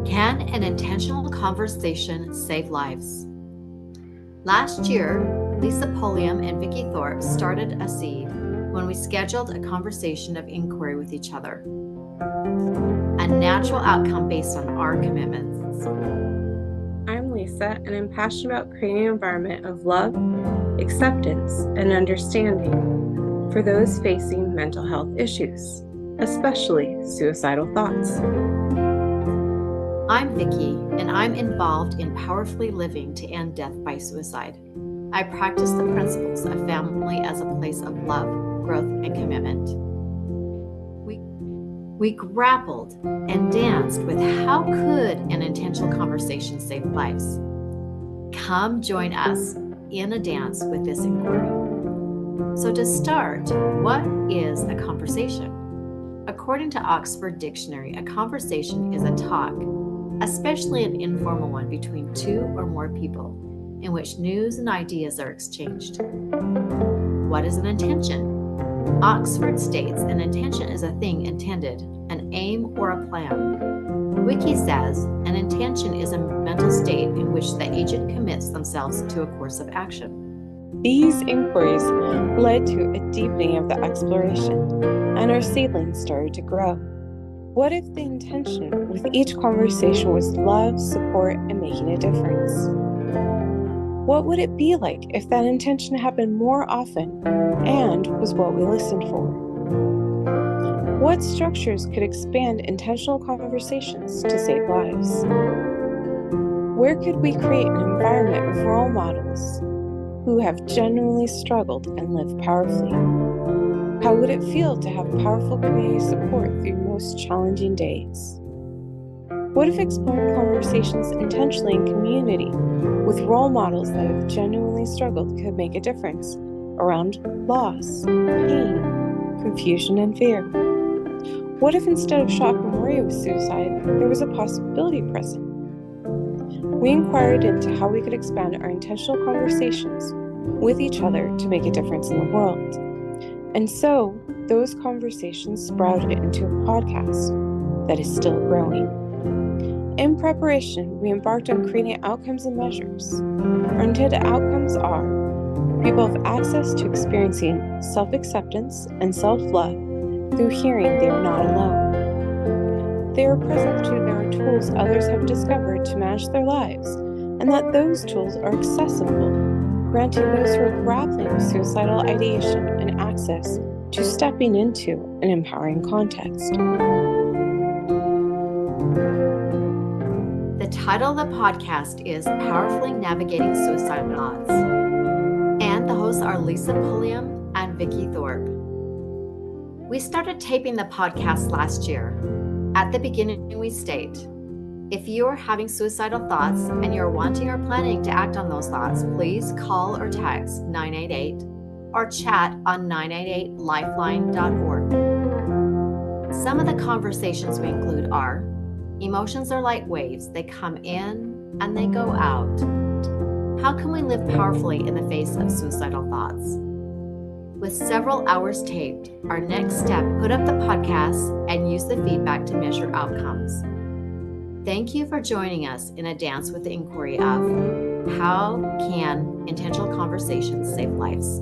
Can an intentional conversation save lives? Last year, Lisa Pulliam and Vicki Thorpe started a seed when we scheduled a conversation of inquiry with each other, a natural outcome based on our commitments. I'm Lisa, and I'm passionate about creating an environment of love, acceptance, and understanding for those facing mental health issues, especially suicidal thoughts. I'm Vicki, and I'm involved in powerfully living to end death by suicide. I practice the principles of family as a place of love, growth, and commitment. We grappled and danced with how could an intentional conversation save lives. Come join us in a dance with this inquiry. So to start, what is a conversation? According to Oxford Dictionary, a conversation is a talk, especially an informal one between two or more people, in which news and ideas are exchanged. What is an intention? Oxford states an intention is a thing intended, an aim or a plan. Wiki says an intention is a mental state in which the agent commits themselves to a course of action. These inquiries led to a deepening of the exploration, and our seedlings started to grow. What if the intention with each conversation was love, support, and making a difference? What would it be like if that intention happened more often and was what we listened for? What structures could expand intentional conversations to save lives? Where could we create an environment of role models who have genuinely struggled and lived powerfully? How would it feel to have powerful community support through most challenging days? What if exploring conversations intentionally in community with role models that have genuinely struggled could make a difference around loss, pain, confusion, and fear? What if instead of shock and worry with suicide, there was a possibility present? We inquired into how we could expand our intentional conversations with each other to make a difference in the world. And so, those conversations sprouted into a podcast that is still growing. In preparation, we embarked on creating outcomes and measures. Our intended outcomes are: people have access to experiencing self-acceptance and self-love through hearing they are not alone. They are present to there are tools others have discovered to manage their lives, and that those tools are accessible, granting those who are grappling with suicidal ideation and access to stepping into an empowering context. The title of the podcast is Powerfully Navigating Suicidal Thoughts, and the hosts are Lisa Pulliam and Vicki Thorpe. We started taping the podcast last year. At the beginning, we state, if you are having suicidal thoughts and you're wanting or planning to act on those thoughts, please call or text 988 or chat on 988lifeline.org. Some of the conversations we include are: emotions are like waves. They come in and they go out. How can we live powerfully in the face of suicidal thoughts? With several hours taped, our next step, put up the podcast and use the feedback to measure outcomes. Thank you for joining us in a dance with the inquiry of how can intentional conversations save lives?